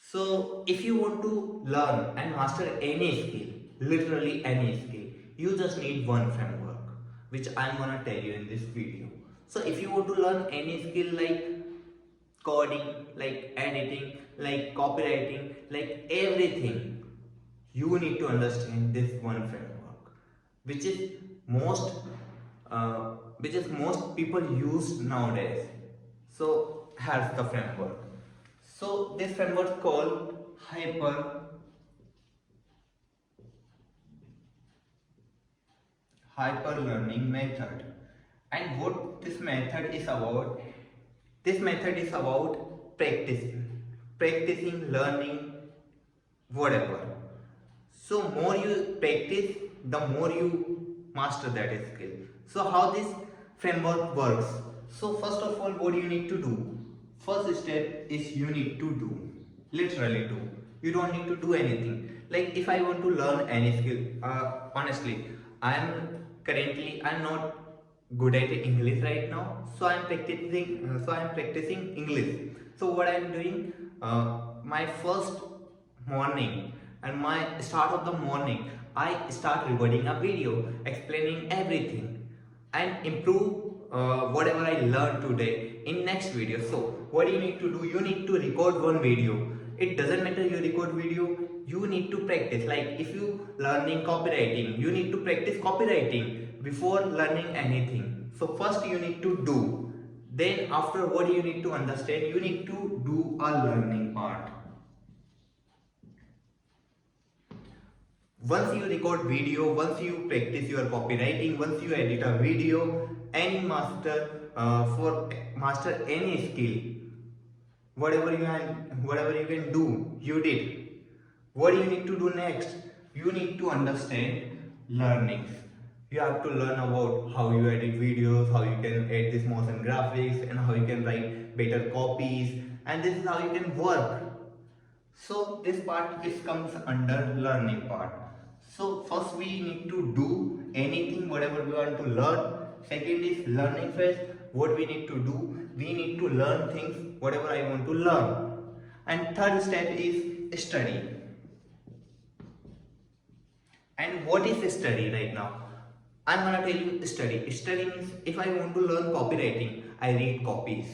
So if you want to learn and master any skill, literally any skill, you just need one framework, which I'm gonna tell you in this video. So if you want to learn any skill like coding, like editing, like copywriting, like everything, you need to understand this one framework, which is most most people use nowadays. So here's the framework. So this framework called hyper learning method. And what this method is about, this method is about practicing learning whatever. So more you practice, the more you master that skill. So how this framework works? So first of all, what you need to do, first step is you need to do, literally do. You don't need to do anything. Like if I want to learn any skill, honestly, I'm not good at English right now, so I'm practicing English. So what I'm doing, my first morning and my start of the morning, I start recording a video explaining everything and improve whatever I learned today in next video. So what you need to do, you need to record one video. It doesn't matter you record video, you need to practice. Like if you learning copywriting, you need to practice copywriting before learning anything. So first you need to do, then after what you need to understand, you need to do a learning part. Once you record video, once you practice your copywriting, once you edit a video, any for master any skill, whatever you can do, you did. What do you need to do next? You need to understand learnings. You have to learn about how you edit videos, how you can add this motion graphics, and how you can write better copies, and this is how you can work. So this part is comes under learning part. So first we need to do anything whatever we want to learn. Second is learning phase. What we need to do, we need to learn things whatever I want to learn. And third step is study. And what is study right now? I'm gonna tell you study. Study means if I want to learn copywriting, I read copies,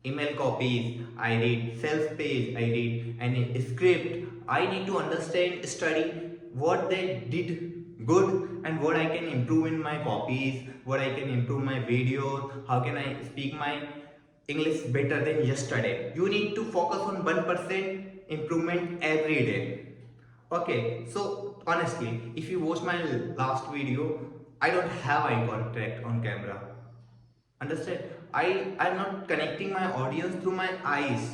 email copies, I read sales page, I read any script. I need to understand, study what they did good and what I can improve in my copies, what I can improve my videos, how can I speak my English better than yesterday. You need to focus on 1% improvement every day. Okay, so honestly, if you watch my last video, I don't have eye contact on camera. Understand? I'm not connecting my audience through my eyes.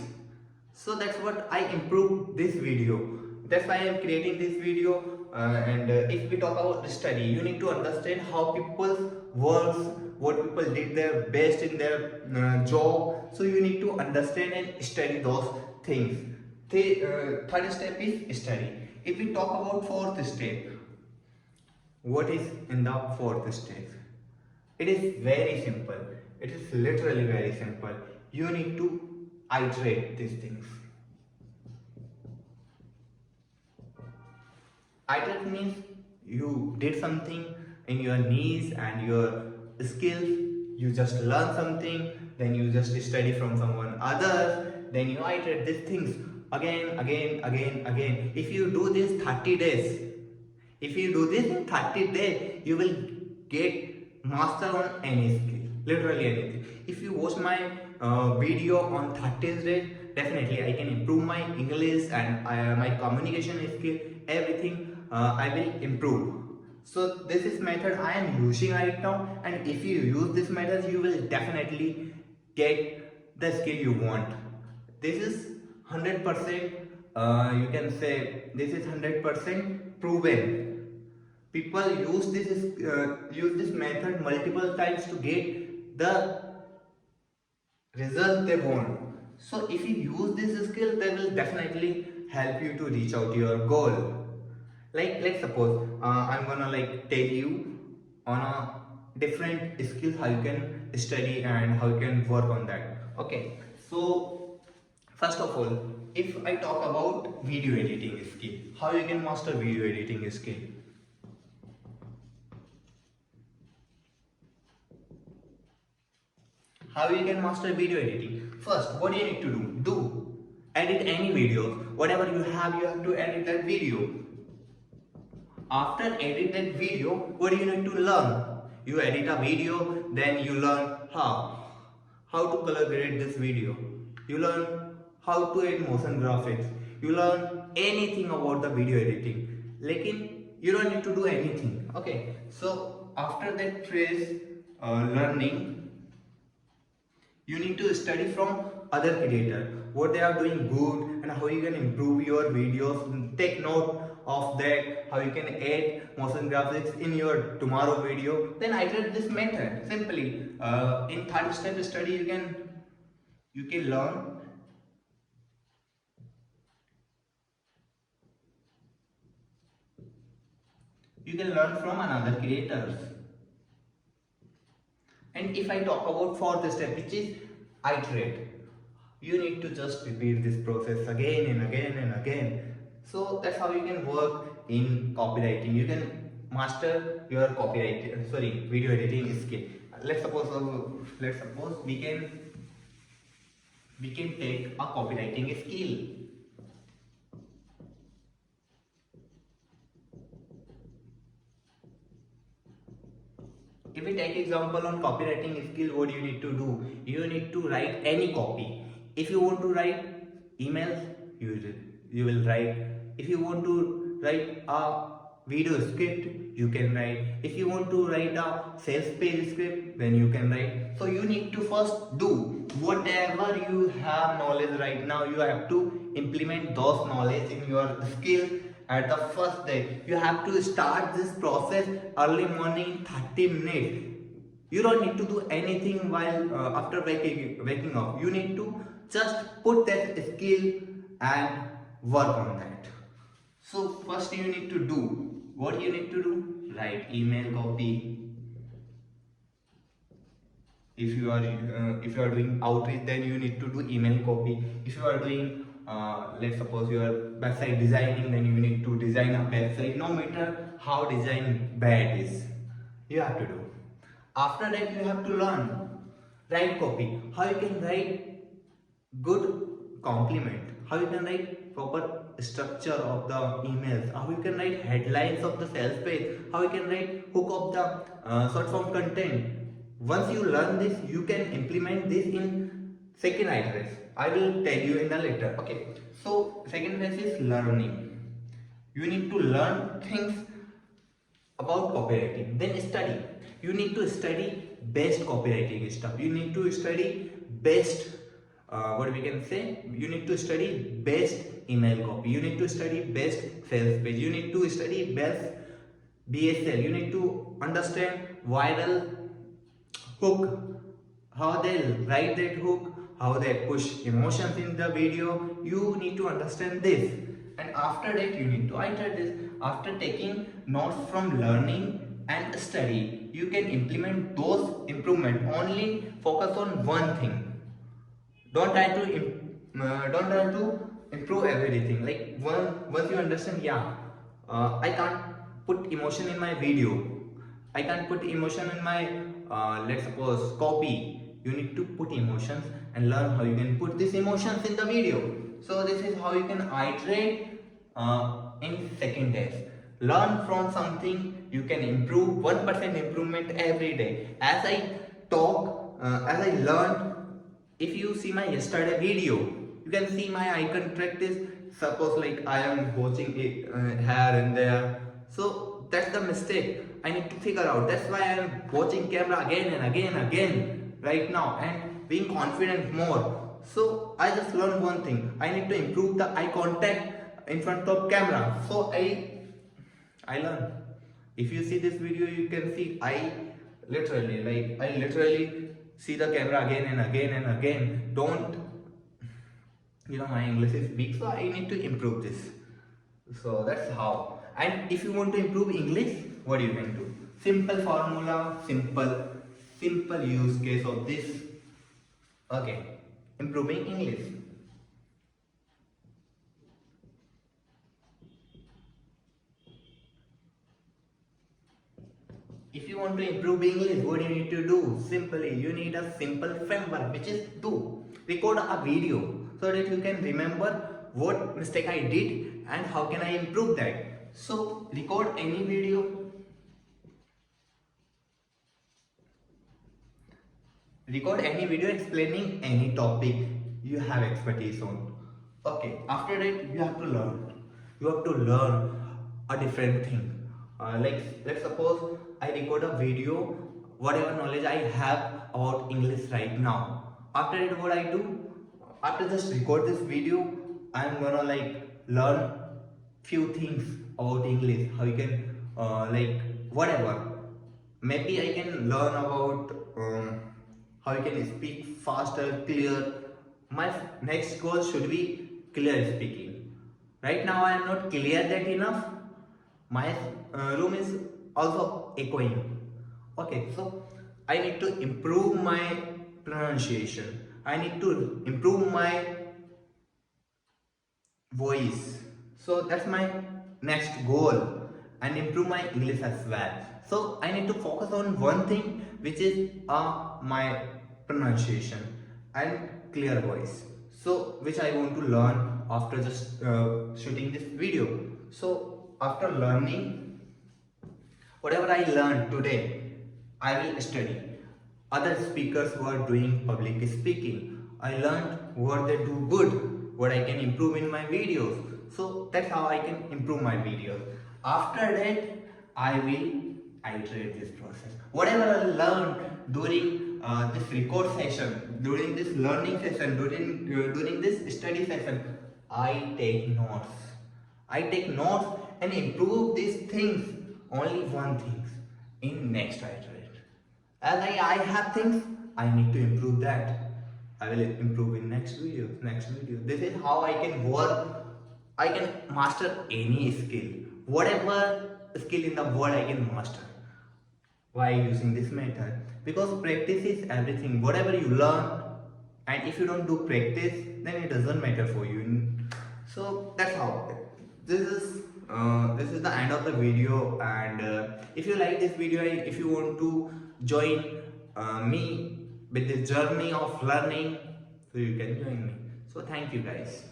So that's what I improve this video. That's why I'm creating this video. And if we talk about study, you need to understand how people works, what people did their best in their job. So you need to understand and study those things. The third step is study. If we talk about fourth step, what is in the fourth step? It is very simple. It is literally very simple. You need to iterate these things. Iterate means you did something in your niche and your skills. You just learn something, then you just study from someone else, then you iterate these things again. If you do this 30 days, if you do this in 30 days, you will get master on any skill, literally anything. If you watch my video on 30 days, definitely I can improve my English and my communication skill, everything I will improve. So this is method I am using right now, and if you use this method, you will definitely get the skill you want. This is 100%, you can say this is 100% proven. People use this method multiple times to get the result they want. So if you use this skill, they will definitely help you to reach out to your goal. Like suppose I'm gonna like tell you on a different skills how you can study and how you can work on that. Okay, so First of all, if I talk about video editing skill, how you can master video editing skill? How you can master video editing? First, what do you need to do? Edit any videos. Whatever you have to edit that video. After edit that video, what do you need to learn? You edit a video, then you learn how to color grade this video. You learn how to add motion graphics. You learn anything about the video editing. Lekin you don't need to do anything. Okay. So after that phase learning, you need to study from other creators, what they are doing good and how you can improve your videos. Take note of that, how you can add motion graphics in your tomorrow video. Then iterate this method simply. In third step study, you can learn from another creators. And if I talk about fourth step, which is iterate, you need to just repeat this process again and again and again. So that's how you can work in copywriting. You can master your video editing skill. Let's suppose we can take a copywriting skill. If we take example on copywriting skill, what do you need to do? You need to write any copy. If you want to write emails, you will write. If you want to write a video script, you can write. If you want to write a sales page script, then you can write. So you need to first do whatever you have knowledge right now. You have to implement those knowledge in your skill. At the first day, you have to start this process early morning, 30 minutes. You don't need to do anything while after waking up. You need to just put that skill and work on that. So first you need to do what you need to do. Write email copy. If you are doing outreach, then you need to do email copy. If you are doing let's suppose you are website designing, then you need to design a website. No matter how design bad is, you have to do. After that, you have to learn write copy. How you can write good compliment. How you can write proper structure of the emails. How you can write headlines of the sales page. How you can write hook of the short form content. Once you learn this, you can implement this in second iteration. I will tell you in the later. Okay. So second phase is learning. You need to learn things about copywriting. Then study. You need to study best copywriting stuff. You need to study best you need to study best email copy. You need to study best sales page. You need to study best BSL. You need to understand viral hook, how they write that hook, how they push emotions in the video. You need to understand this, and after that you need to iterate this. After taking notes from learning and study, you can implement those improvements. Only focus on one thing. Don't try to improve everything. Like once you understand, I can't put emotion in my video, I can't put emotion in my let's suppose copy. You need to put emotions and learn how you can put these emotions in the video. So this is how you can iterate in second test. Learn from something, you can improve 1% improvement every day. As I learned, if you see my yesterday video, you can see my eye contact is, suppose like I am watching it here and there. So that's the mistake I need to figure out. That's why I am watching camera again and again right now and being confident more. So I just learned one thing. I need to improve the eye contact in front of camera. So I learned. If you see this video, you can see I literally see the camera again and again. Don't, my English is weak, so I need to improve this. So that's how. And if you want to improve English, what you can do? Simple formula, simple use case of this. Okay, improving English. you want to improve English, what do you need to do? Simply, you need a simple framework, which is do. Record a video so that you can remember what mistake I did and how can I improve that. So record any video. Record any video explaining any topic you have expertise on. Okay, after that you have to learn. You have to learn a different thing. Let's suppose I record a video, whatever knowledge I have about English right now. After that, what I do? After just record this video, I'm gonna learn few things about English. How you can whatever. Maybe I can learn about how you can speak faster, clear. My next goal should be clear speaking. Right now I am not clear that enough. My room is also echoing. Okay, so I need to improve my pronunciation. I need to improve my voice. So that's my next goal, and improve my English as well. So I need to focus on one thing, which is my pronunciation and clear voice. So which I want to learn after just shooting this video. So after learning whatever I learned today, I will study other speakers who are doing public speaking. I learned what they do good, what I can improve in my videos. So that's how I can improve my videos. After that, I will iterate this process. Whatever I learned during this record session, during this learning session, during this study session, I take notes. I take notes and improve these things. Only one thing in next iterate. As I have things, I need to improve that. I will improve in next video. This is how I can work. I can master any skill. Whatever skill in the world I can master. Why using this method? Because practice is everything. Whatever you learn, and if you don't do practice, then it doesn't matter for you. So that's how. This is the end of the video, and if you like this video, if you want to join me with this journey of learning, so you can join me. So thank you guys.